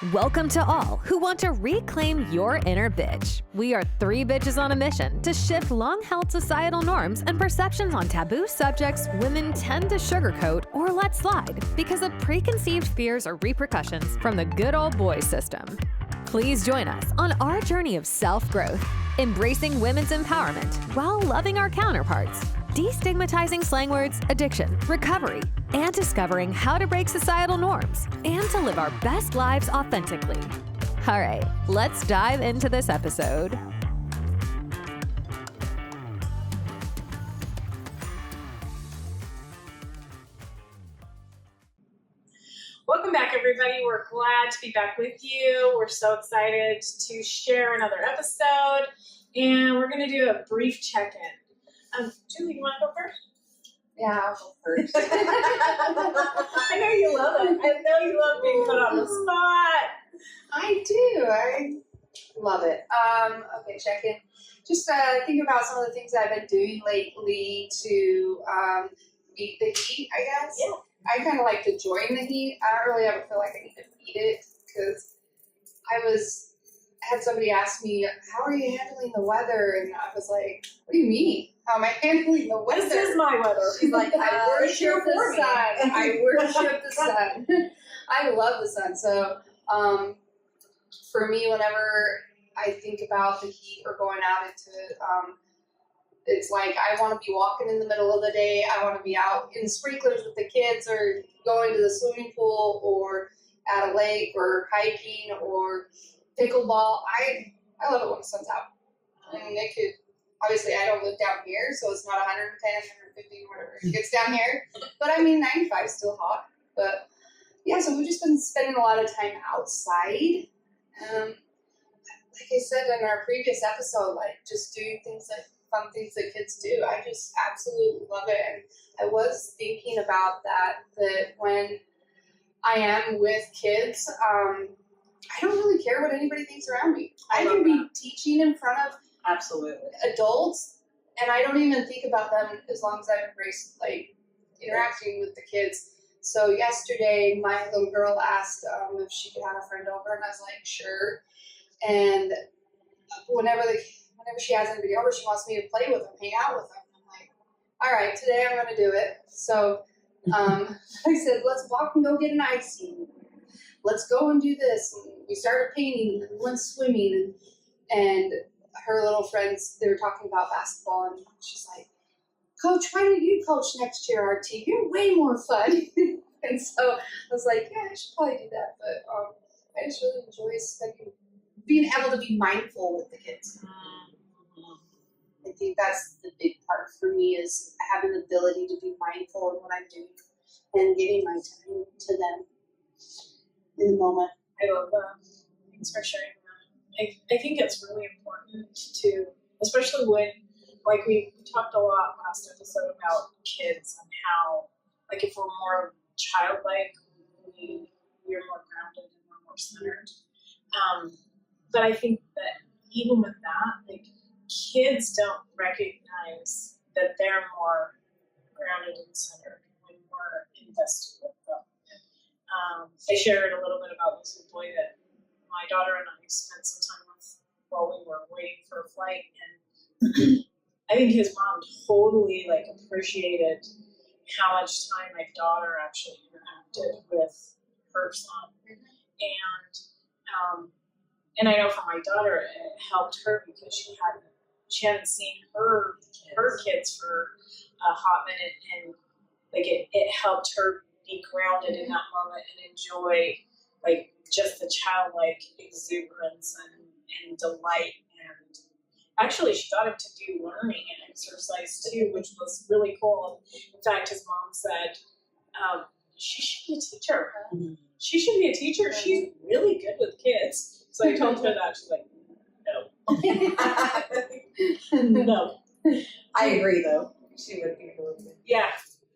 Welcome to all who want to reclaim your inner bitch. We are three bitches on a mission to shift long-held societal norms and perceptions on taboo subjects women tend to sugarcoat or let slide because of preconceived fears or repercussions from the good old boy system. Please join us on our journey of self-growth, embracing women's empowerment while loving our counterparts, destigmatizing slang words, addiction, recovery, and discovering how to break societal norms and to live our best lives authentically. All right, let's dive into this episode. Welcome back, everybody. We're glad to be back with you. We're so excited to share another episode, and we're going to do a brief check-in. Julie, you want to go first? Yeah, I'll go first. I know you love it. I know you love being put on the spot. I do. I love it. Okay, check in. Just think about some of the things I've been doing lately to beat the heat, I guess. Yeah. I kind of like to join the heat. I don't really ever feel like I need to beat it because I had somebody ask me, how are you handling the weather? And I was like, what do you mean? How am I handling the weather? This is my weather. She's like, I worship the sun. I worship the sun. I love the sun. So for me, whenever I think about the heat or going out into it's like I want to be walking in the middle of the day. I want to be out in sprinklers with the kids or going to the swimming pool or at a lake or hiking or pickleball. I love it when the sun's out. And it could, obviously I don't live down here, so it's not 110, 150, whatever it gets down here. But I mean, 95 is still hot. But yeah, so we've just been spending a lot of time outside. Like I said in our previous episode, like just doing things like fun things that kids do. I just absolutely love it. And I was thinking about that when I am with kids, I don't really care what anybody thinks around me. I can be teaching in front of adults, and I don't even think about them as long as I embrace like interacting with the kids. So yesterday, my little girl asked if she could have a friend over, and I was like, sure. And whenever she has anybody over, she wants me to play with them, hang out with them. I'm like, all right, today I'm going to do it. So I said, let's walk and go get an ice cream. Let's go and do this. And we started painting and we went swimming. And her little friends, they were talking about basketball. And she's like, Coach, why don't you coach next year our team? You're way more fun. And so I was like, yeah, I should probably do that. But I just really enjoy being able to be mindful with the kids. I think that's the big part for me is having the ability to be mindful of what I'm doing and giving my time to them in the moment. I love that. Thanks for sharing that. I think it's really important to, especially when, like we talked a lot last episode about kids and how, like if we're more childlike, we're more grounded and we're more centered. But I think that even with that, like kids don't recognize that they're more grounded and centered when we're invested with them. I shared a little bit about this little boy that my daughter and I spent some time with while we were waiting for a flight, and I think his mom totally like appreciated how much time my daughter actually interacted with her son, and I know for my daughter it helped her because she hadn't seen her kids for a hot minute, and like it helped her be grounded in that moment and enjoy like just the childlike exuberance and delight. And actually she got him to do learning and exercise too, which was really cool. In fact, his mom said, she should be a teacher. She should be a teacher. She's really good with kids. So I told her that. She's like, no. No. I agree, though. She would be really good. Yeah.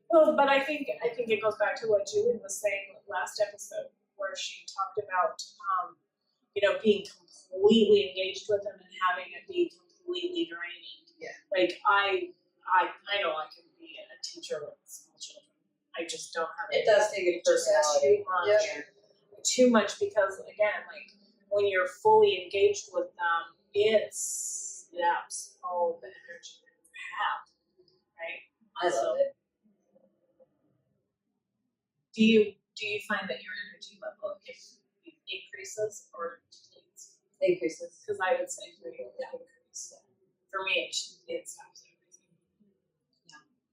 Well, but I think it goes back to what Julie was saying last episode, where she talked about, being completely engaged with them and having it be completely draining. Yeah. Like I know I can be a teacher with small children. I just don't have It does take a personality. Too much. Yeah. too much because again, like when you're fully engaged with them, it saps all the energy that you have, right? I love it. Do you find that your energy level increases or decreases? Increases. Because I would say for you, it increases. For me, it stops everything.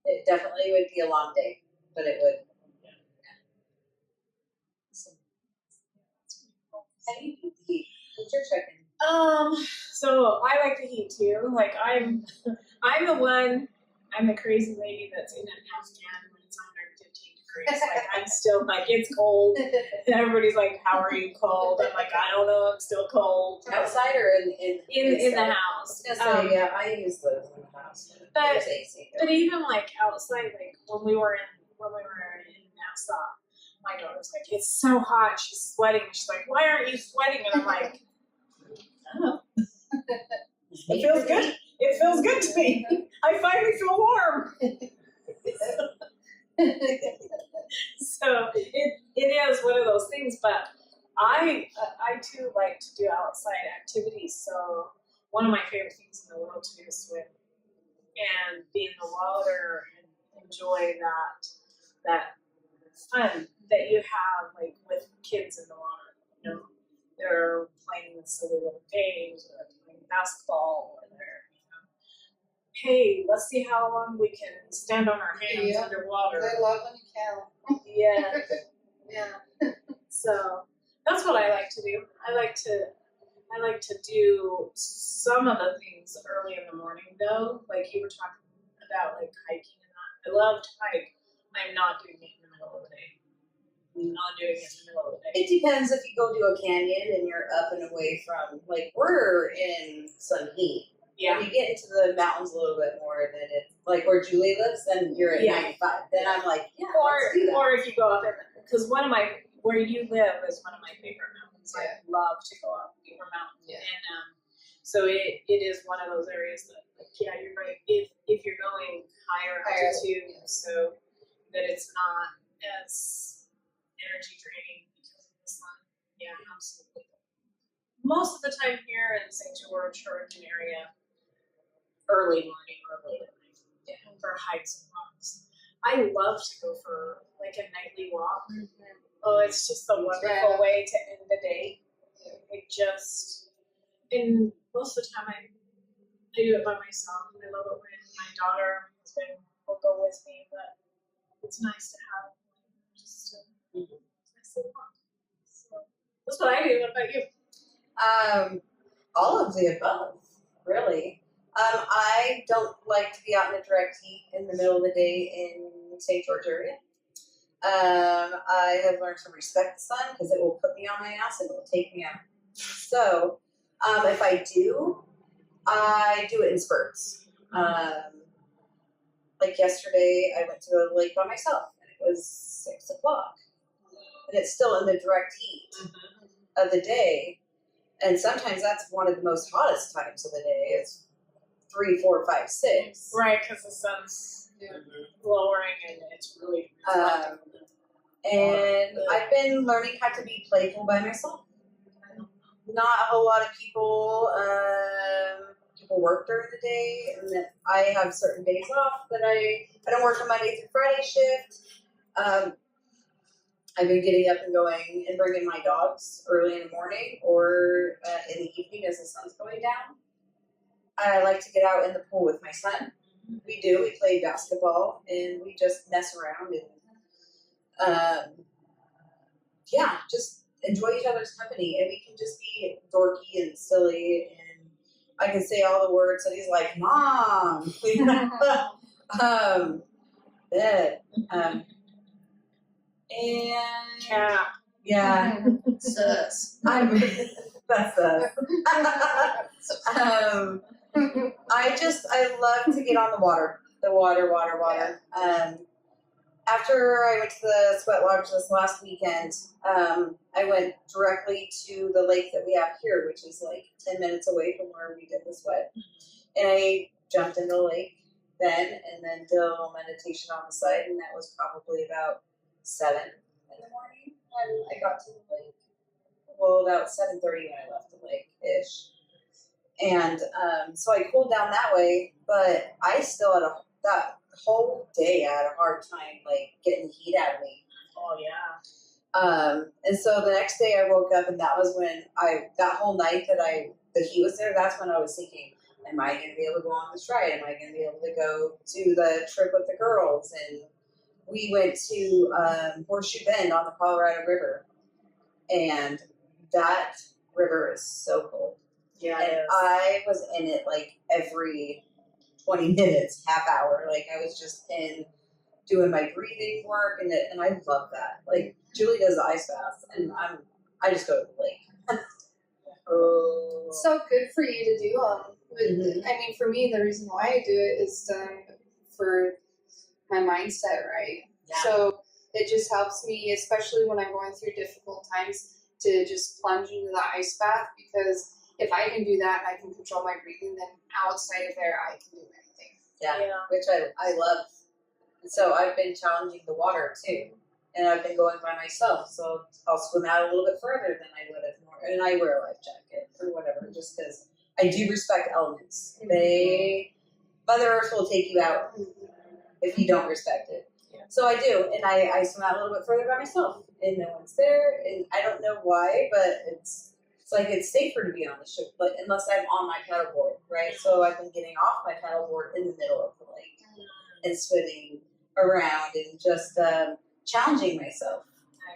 It definitely would be a long day, but it would. How do you do the heat? What's your check-in? So I like the heat too. Like I'm the one. I'm the crazy lady that's in an Afghan when it's 115 degrees. Like I'm still like it's cold. And everybody's like, "How are you cold?" I'm like, "I don't know. I'm still cold." Outside or In the house. I was gonna say, yeah, I use those in the house. But- There's AC. But even like outside, like when we were in Nassau, my daughter's like, "It's so hot." She's sweating. She's like, "Why aren't you sweating?" And I'm like, "Oh, it feels good. It feels good to me. I finally feel warm." So it is one of those things. But I too like to do outside activities. So one of my favorite things in the world to do is swim and be in the water and enjoy that fun that you have like with kids in the water. You know, they're playing the silly little games, or they're playing basketball, or they're, hey, let's see how long we can stand on our hands Yeah. underwater. I love when you can. Yeah. Yeah. So that's what I like to do. I like to do some of the things early in the morning though. Like you were talking about like hiking and that. I love to hike. I'm not doing it in the middle of the day. I'm not doing it in the middle of the day. It depends if you go to a canyon and you're up and away from, like, we're in some heat. Yeah. When you get into the mountains a little bit more, then it's like where Julie lives, then you're at Yeah. 95. Then I'm like, yeah, let's do that. Or if you go up because where you live is one of my favorite mountains. I love to go up Beaver Mountain. Yeah. And so it is one of those areas that, like, yeah, you're right. If you're going higher altitude, so that it's not as energy draining because of the sun. Yeah, absolutely. Most of the time here in St. George or in an area, early morning or late at night, for hikes and walks. I love to go for like a nightly walk. Oh, it's just a wonderful way to end the day. And most of the time I do it by myself. I love it when my daughter, my husband will go with me, but it's nice to have just a nice little walk. So that's what I do. What about you? All of the above, really. I don't like to be out in the direct heat in the middle of the day in St. George area. I have learned to respect the sun because it will put me on my ass and it will take me out. So, if I do it in spurts. Like yesterday, I went to the lake by myself and it was 6 o'clock. And it's still in the direct heat of the day. And sometimes that's one of the most hottest times of the day. It's 3, 4, 5, 6. Right, because the sun's lowering and it's really And I've been learning how to be playful by myself. Not a whole lot of people work during the day, and then I have certain days off that I don't work a Monday through Friday shift. I've been getting up and going and bringing my dogs early in the morning or in the evening as the sun's going down. I like to get out in the pool with my son. We play basketball and we just mess around and just enjoy each other's company, and we can just be dorky and silly, and I can say all the words that he's like, Mom. And cat. yeah, Sus. that's us. I love to get on the water. After I went to the Sweat Lodge this last weekend, I went directly to the lake that we have here, which is like 10 minutes away from where we did the sweat. And I jumped in the lake then, and then did a little meditation on the side, and that was probably about 7 in the morning when I got to the lake. about 7:30 when I left the lake ish, and so I cooled down that way. But I still had that whole day I had a hard time like getting the heat out of me. Oh yeah. And so the next day I woke up, and that was when that whole night that the heat was there. That's when I was thinking, am I going to be able to go on this ride? Am I going to be able to go to the trip with the girls? And we went to Horseshoe Bend on the Colorado River, and that river is so cold. Yeah. And I was in it like every 20 minutes, half hour. Like I was just in doing my breathing work, and I love that. Like Julie does the ice bath, and I just go to the lake. Oh. So good for you to do Mhm. I mean, for me, the reason why I do it is for my mindset, right? Yeah. So it just helps me, especially when I'm going through difficult times, to just plunge into the ice bath, because if I can do that and I can control my breathing, then outside of there, I can do anything. Yeah. Yeah. Which I love. So I've been challenging the water too, and I've been going by myself. So I'll swim out a little bit further than I would have more, and I wear a life jacket or whatever, just because I do respect elements. Mother Earth will take you out if you don't respect it. Yeah. So I do, and I swim out a little bit further by myself, and no one's there, and I don't know why, but it's like it's safer to be on the ship, but unless I'm on my paddleboard, right? So I've been getting off my paddleboard in the middle of the lake and swimming around and just challenging myself.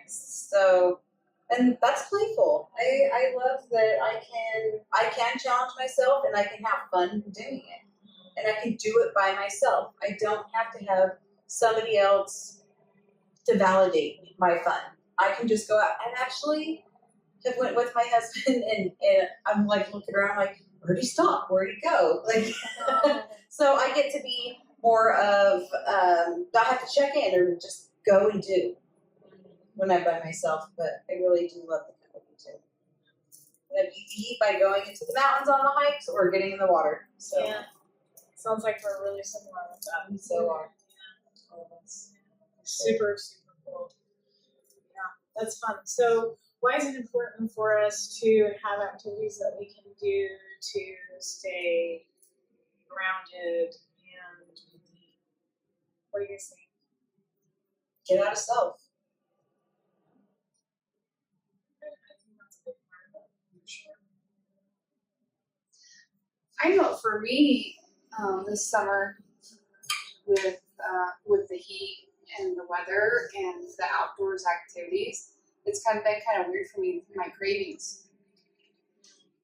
Nice. So, and that's playful. I love that I can challenge myself, and I can have fun doing it, and I can do it by myself. I don't have to have somebody else to validate my fun. I can just go out. And actually have went with my husband, and I'm like looking around like, where'd he stop? Where'd he go? Like, so I get to be more of not have to check in or just go and do when I'm by myself. But I really do love the company too. And I beat the heat by going into the mountains on the hikes or getting in the water. So Yeah. Sounds like we're really similar with that. we so are. All of us. Super, super cool. Yeah, that's fun. So why is it important for us to have activities that we can do to stay grounded and what do you guys think? Get out of self. I think that's a big part of it, for sure. I know for me, this summer, with the heat and the weather and the outdoors activities, it's been kind of weird for me, my cravings.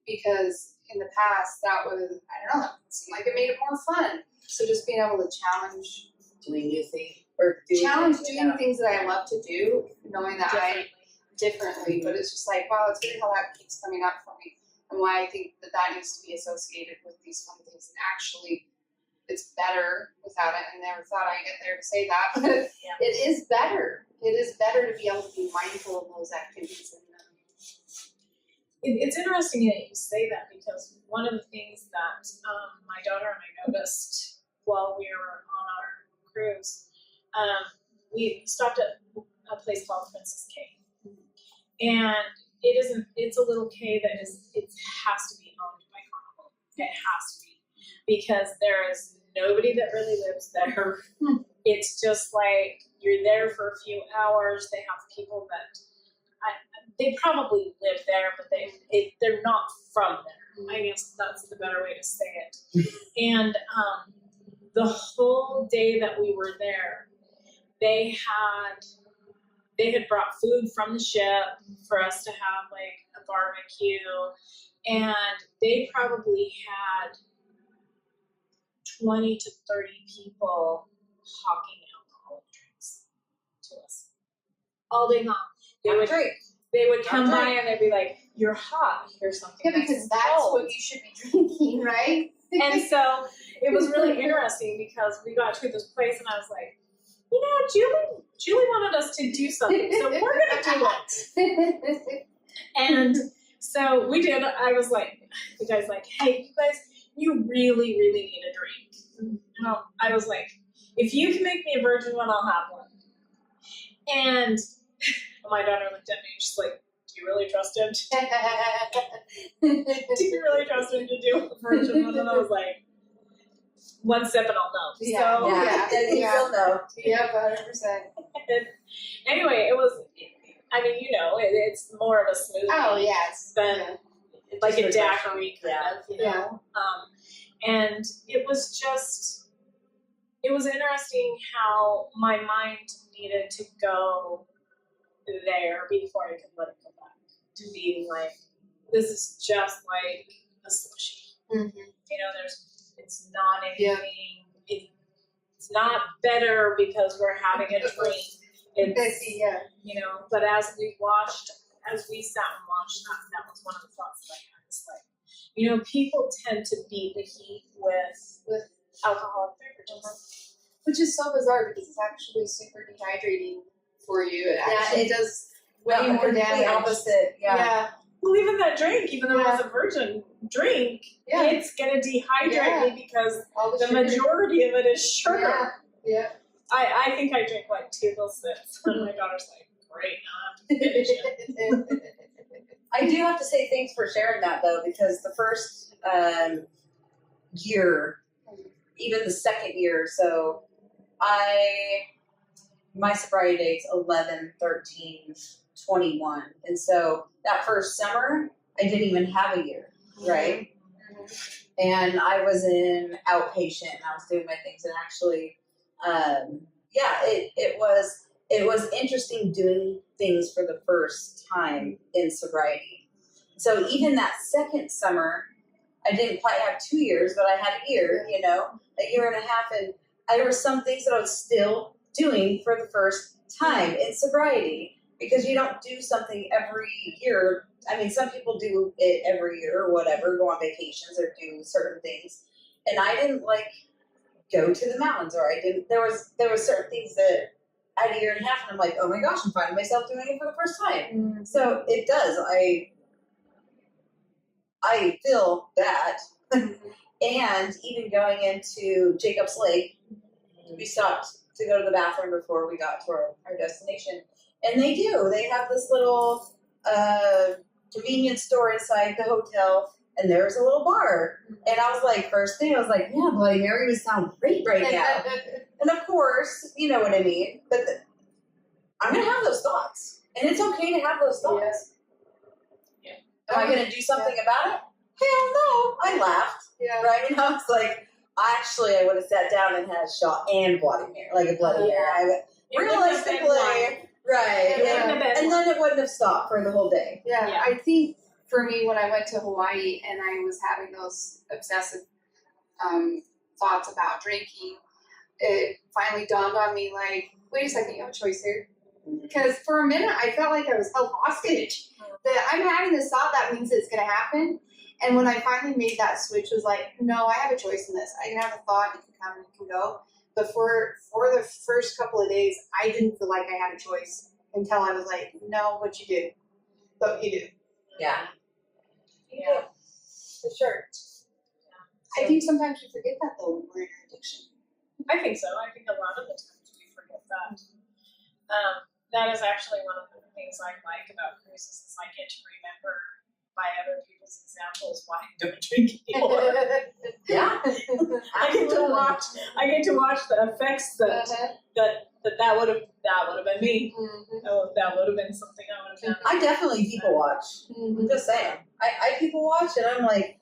Because in the past, that was, I don't know, it seemed like it made it more fun. So just being able to challenge Doing new things or doing doing things that I love to do, knowing that I differently, but it's just like, wow, it's weird how that keeps coming up for me, and why I think that needs to be associated with these fun things. And actually, it's better without it. I never thought I'd get there to say that, but Yeah. it is better. It is better to be able to be mindful of those activities. And It's interesting that you say that, because one of the things that my daughter and I noticed while we were on our cruise, we stopped at a place called Princess Cave, and it's a little cave that it has to be owned by Carnival. It has to be, because there is nobody that really lives there. It's just like you're there for a few hours. They have people that they probably live there, but they're not from there. I guess that's the better way to say it. And the whole day that we were there, they had brought food from the ship for us to have like a barbecue, and they probably had 20 to 30 people hawking alcoholic drinks to us all day long. They would come by and they'd be like, "You're hot. Here's something." yeah, nice because and that's cold." what you should be drinking, right? And so it was really interesting, because we got to this place and I was like, you know, Julie wanted us to do something, so we're gonna do it. And so we did. I was like, the guy's like, "Hey, you guys, you really, really need a drink." And I was like, "If you can make me a virgin one, I'll have one." And my daughter looked at me and she's like, do you really trust him? Do you really trust him to do a virgin one? And I was like, one sip and I'll know. Yeah. So Yeah. Then you will know. Yep, 100%. anyway, it was. I mean, it's more of a smoothie. Oh, yes. Than like a daiquiri kind of, Yeah. And it was interesting how my mind needed to go there before I could let it go back to being like, this is just like a slushy. Mm-hmm. It's not anything. It's not better because we're having a drink. It's, but as we sat and watched that was one of the thoughts that I had. It's like, people tend to beat the heat with alcoholic beverages. Which is so bizarre because it's actually super dehydrating for you. It actually does way more damage. Opposite, yeah. Well, even that drink, even though it's a virgin drink, it's going to dehydrate me because the majority of it is sugar. Yeah. I think I drink like 2 of those sips, and my daughter's like, great, now I have to finish it. I do have to say thanks for sharing that though, because the first year, even the second year, so my sobriety date's 11, 13, 21. And so that first summer, I didn't even have a year, right? Mm-hmm. And I was in outpatient and I was doing my things, and actually, it was interesting doing things for the first time in sobriety. So even that second summer, I didn't quite have 2 years, but I had a year, a year and a half, and there were some things that I was still doing for the first time in sobriety, because you don't do something every year. I mean, some people do it every year or whatever, go on vacations or do certain things. And I didn't go to the mountains, or there was certain things that I had a year and a half, and I'm like, oh my gosh, I'm finding myself doing it for the first time. Mm-hmm. So it does. I feel that. And even going into Jacob's Lake, we stopped to go to the bathroom before we got to our destination. And they have this little convenience store inside the hotel, and there's a little bar. And I was like, first thing, I was like, yeah, Bloody Mary would sound great right now. And of course, you know what I mean. But I'm going to have those thoughts. And it's okay to have those thoughts. Yeah. Am I going to do something about it? Hell no. I laughed. Yeah. Right? And I was like, actually, I would have sat down and had a shot and Bloody Mary, like a Bloody Mary. Realistically, right. And then it wouldn't have stopped for the whole day. Yeah. I think for me, when I went to Hawaii and I was having those obsessive thoughts about drinking, it finally dawned on me, like, wait a second, you have a choice here. Because for a minute, I felt like I was held hostage. That I'm having this thought, that means it's going to happen. And when I finally made that switch, was like, no, I have a choice in this. I can have a thought, it can come and it can go. But for the first couple of days, I didn't feel like I had a choice until I was like, no, what you do. What you do. Yeah. Yeah. For sure. I think sometimes we forget that, though, when we're in our addiction. I think so. I think a lot of the times we forget that. That is actually one of the things I like about cruises, is I get to remember by other people's examples why I don't drink anymore. Yeah. I get to watch the effects that would have been me. Mm-hmm. That would have been something I would have done. I definitely people watch. I'm just saying. I people watch, and I'm like,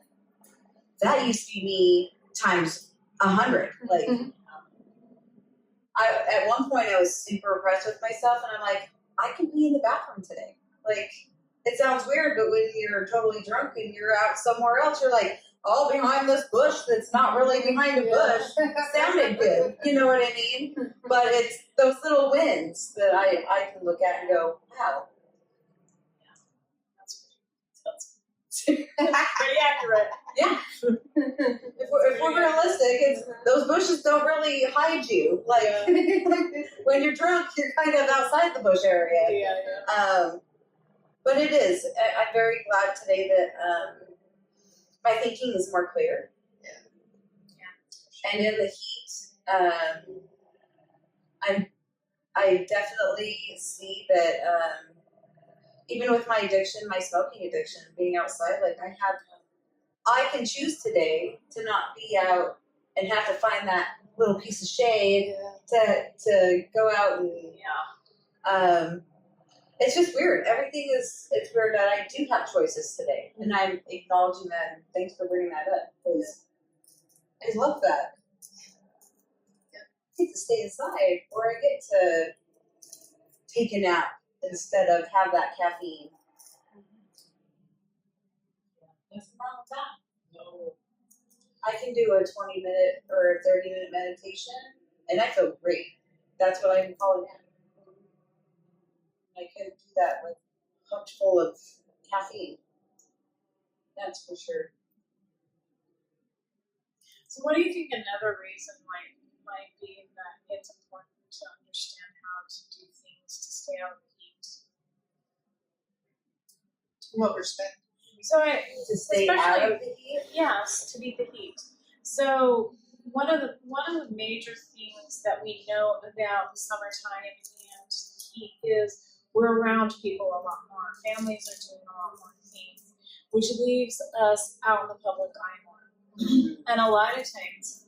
that used to be me times 100. Like, at one point I was super impressed with myself, and I'm like, I can be in the bathroom today. Like, it sounds weird, but when you're totally drunk and you're out somewhere else, you're like, all behind this bush that's not really behind a bush. Sounded good. You know what I mean? But it's those little wins that I can look at and go, wow. That's pretty accurate. Yeah. If we're realistic, it's those bushes don't really hide you. Like, when you're drunk, you're kind of outside the bush area. Yeah. But it is. I'm very glad today that my thinking is more clear. Yeah. And in the heat, I definitely see that even with my addiction, my smoking addiction, being outside, like I can choose today to not be out and have to find that little piece of shade to go out and it's just weird. It's weird that I do have choices today, and I'm acknowledging that. And thanks for bringing that up because I love that. I get to stay inside, or I get to take a nap instead of have that caffeine. Nothing wrong with that. No. I can do a 20-minute or 30-minute meditation, and I feel great. That's what I'm calling it. I couldn't do that with a cup full of caffeine. That's for sure. So what do you think another reason might be that it's important to understand how to do things to stay out of the heat? What respect? So To stay out of the heat? yes, to beat the heat. So one of the major things that we know about the summertime and heat is we're around people a lot more. Families are doing a lot more things, which leaves us out in the public eye more. And a lot of times,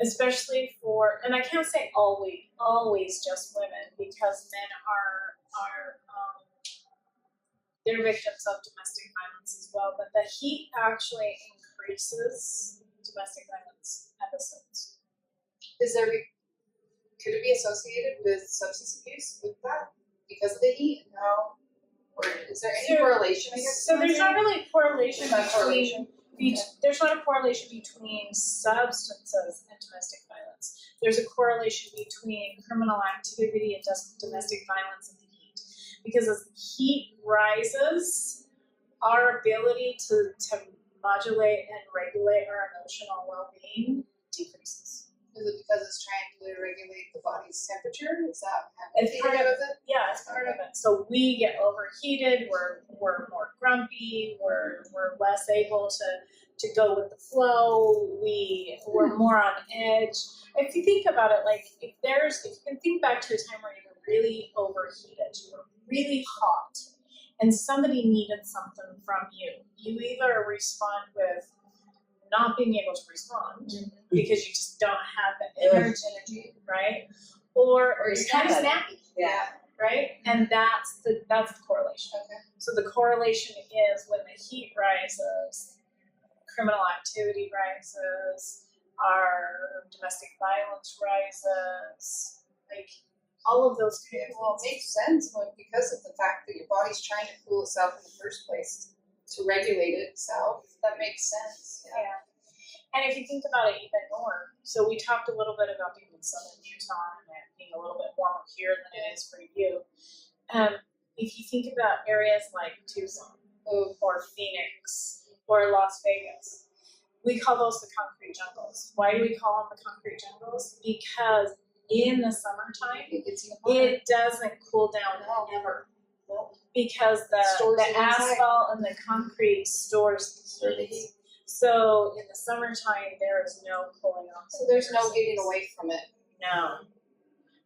especially for, and I can't say always just women, because men are they're victims of domestic violence as well. But the heat actually increases domestic violence episodes. Could it be associated with substance abuse with that because of the heat? No. Or is there any correlation? I guess. So there's not really a correlation Not between. correlation. There's not a correlation between substances and domestic violence. There's a correlation between criminal activity and domestic violence and the heat. Because as the heat rises, our ability to modulate and regulate our emotional well-being decreases. Is it because it's trying to regulate the body's temperature? Is that It's part of it? Yeah, it's part of it. So we get overheated. We're more grumpy. We're less able to go with the flow. We're more on edge. If you think about it, like if you can think back to a time where you were really overheated, you were really hot, and somebody needed something from you, you either respond with not being able to respond because you just don't have the energy, right? Or you're kind of snappy. snappy, Yeah. right? And that's the correlation. Okay. So the correlation is when the heat rises, criminal activity rises, our domestic violence rises, like all of those kind of Well, it things. makes sense because of the fact that your body's trying to cool itself in the first place to regulate itself. That makes sense. Yeah. And if you think about it even more, so we talked a little bit about being in southern Utah and it being a little bit warmer here than it is for you. If you think about areas like Tucson or Phoenix or Las Vegas, we call those the concrete jungles. Why do we call them the concrete jungles? Because in the summertime, It gets even hotter. it doesn't cool down ever. Because Stores the it inside. asphalt and the concrete stores the heat. So in the summertime, there is no cooling off. So there's no getting away from it. No.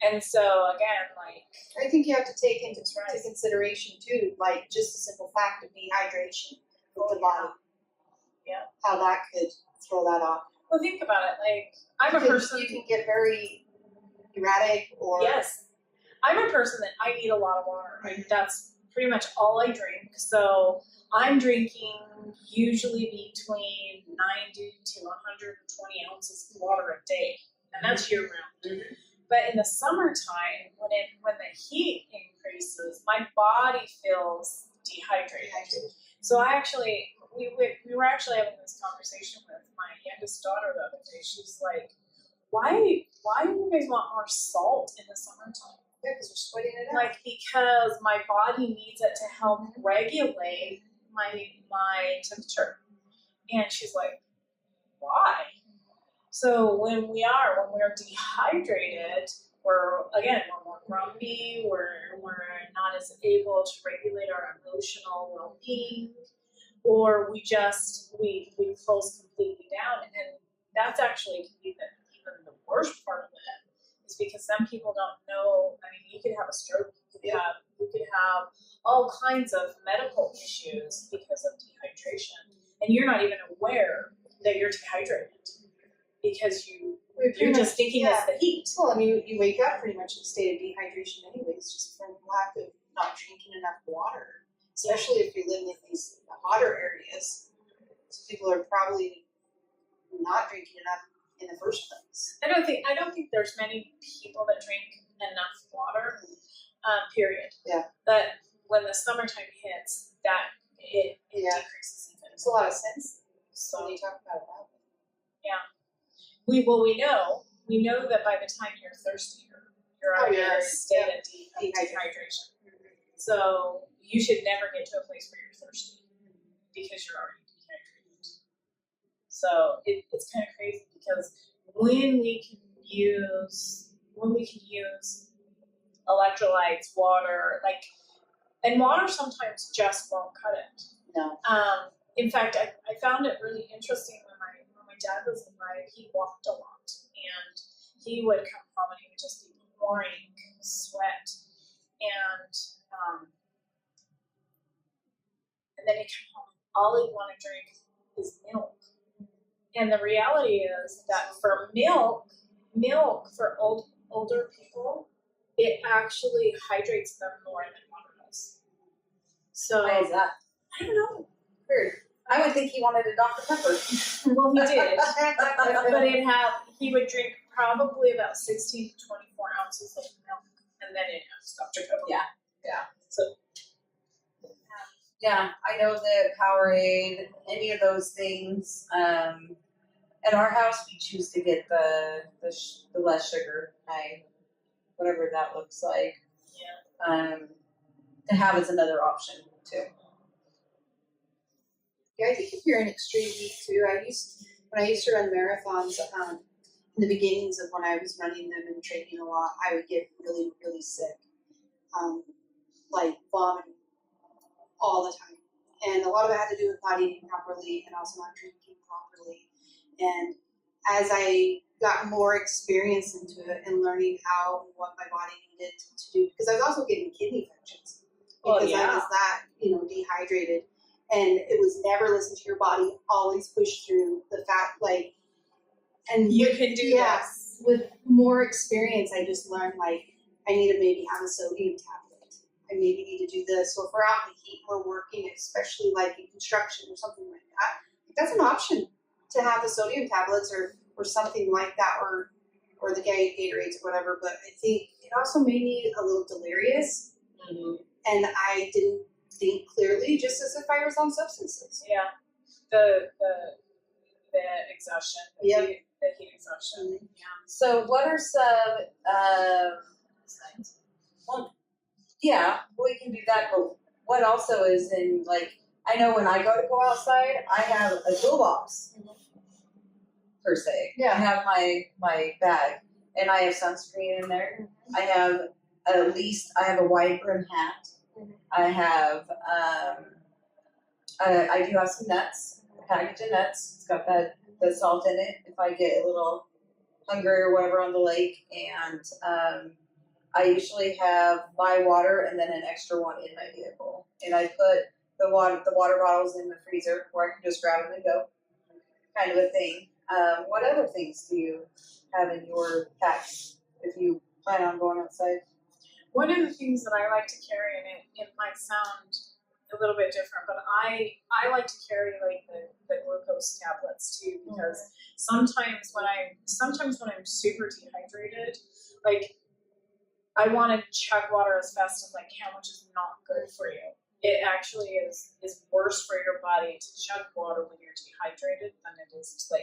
And so again, like, I think you have to take into right. consideration too, like just the simple fact of dehydration of the body. Yeah. How that could throw that off. well, think about it. Like, I'm a person. You can get very erratic or Yes, I'm a person that I need a lot of water. That's pretty much all I drink. So I'm drinking usually between 90 to 120 ounces of water a day, and that's year round. But in the summertime, when the heat increases, my body feels dehydrated. So we were actually having this conversation with my youngest daughter the other day. She's like, why do you guys want more salt in the summertime? Yeah, because we're sweating it out. Like, because my body needs it to help regulate my temperature. And she's like, why? So when we're dehydrated, we're more grumpy, we're not as able to regulate our emotional well-being, or we close completely down. And that's actually even the worst part of it, is because some people don't know. I mean, you could have a stroke, you You could have all kinds of medical issues because of dehydration, and you're not even aware that you're dehydrated because you're just thinking it's the heat. Well, and you wake up pretty much in a state of dehydration anyways, just from lack of not drinking enough water, especially if you live in these hotter areas. So people are probably not drinking enough in the first place. I don't think there's many people that drink enough water. Period. Yeah. But when the summertime hits, that it decreases even. Makes a lot of sense So when you talk about that. we know that by the time you're thirsty, you're already in a state of dehydration. So you should never get to a place where you're thirsty because you're already dehydrated. So it's kind of crazy because when we can use electrolytes, water, and water sometimes just won't cut it. No. In fact, I found it really interesting when my dad was alive. He walked a lot, and he would come home and he would just be pouring sweat, and then he'd come home. All he'd want to drink is milk. And the reality is that for milk for older people, it actually hydrates them more than water does. So Why is that? I don't know. Weird. I would think he wanted a Dr. Pepper. Well, he did, but he would drink probably about 16 to 24 ounces of milk, and then it has Dr. Pepper. Yeah. So Yeah, I know the Powerade, any of those things. At our house, we choose to get the less sugar, whatever that looks like. yeah. To have as another option too. Yeah, I think if you're in extreme heat too, when I used to run marathons, in the beginnings of when I was running them and training a lot, I would get really, really sick. Like vomiting all the time. And a lot of it had to do with not eating properly and also not drinking properly. And as I got more experience into it and learning what my body needed to do, because I was also getting kidney infections because I was that, dehydrated. And it was never listen to your body, always push through the fact, and You can do this. With more experience, I just learned, I need to maybe have a sodium tablet. I maybe need to do this. So if we're out in the heat, we're working, especially in construction or something like that, that's an option to have the sodium tablets or something like that, or the Gatorades or whatever. But I think it also made me a little delirious, and I didn't think clearly, just as if I was on substances. Yeah. The exhaustion. Yep. The heat exhaustion. Yeah. So what are some Signs. yeah, we can do that, but what also is in I know when I go outside, I have a toolbox per se. Yeah. I have my bag and I have sunscreen in there. I have a wide brim hat. I have I do have some nuts, a package of nuts. It's got the salt in it if I get a little hungry or whatever on the lake, and I usually have my water and then an extra one in my vehicle. And I put the water bottles in the freezer where I can just grab them and go, kind of a thing. What other things do you have in your packs if you plan on going outside? One of the things that I like to carry, and it might sound a little bit different, but I like to carry the glucose tablets too, because sometimes when I'm super dehydrated, I want to chug water as fast as I can, which is not good for you. It actually is worse for your body to chug water when you're dehydrated than it is to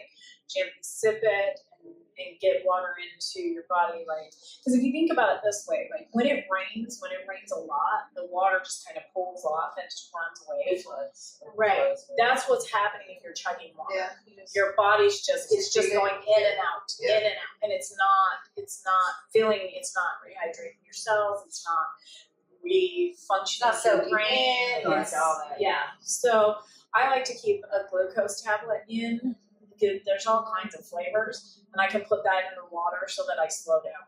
gently sip it and get water into your body. Because if you think about it this way, when it rains a lot, the water just kind of pulls off and just runs away. It floods. Right. That's what's happening if you're chugging water. Yeah. Your body's it's just going in and out, Yeah. in and out, and it's not filling. It's not rehydrating your cells. It's not refunctioning Not your soaking brain. in, like all that. Yeah. So I like to keep a glucose tablet in. There's all kinds of flavors, and I can put that in the water so that I slow down,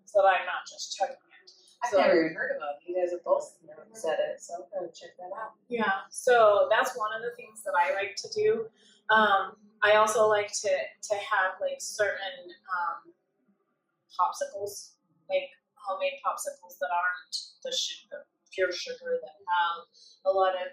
so that I'm not just chugging it. I've So- never even heard about it. You guys have both never said it, so I'm gonna check that out. Yeah, so that's one of the things that I like to do. I also like to have like certain popsicles, like homemade popsicles that aren't the pure sugar, that have a lot of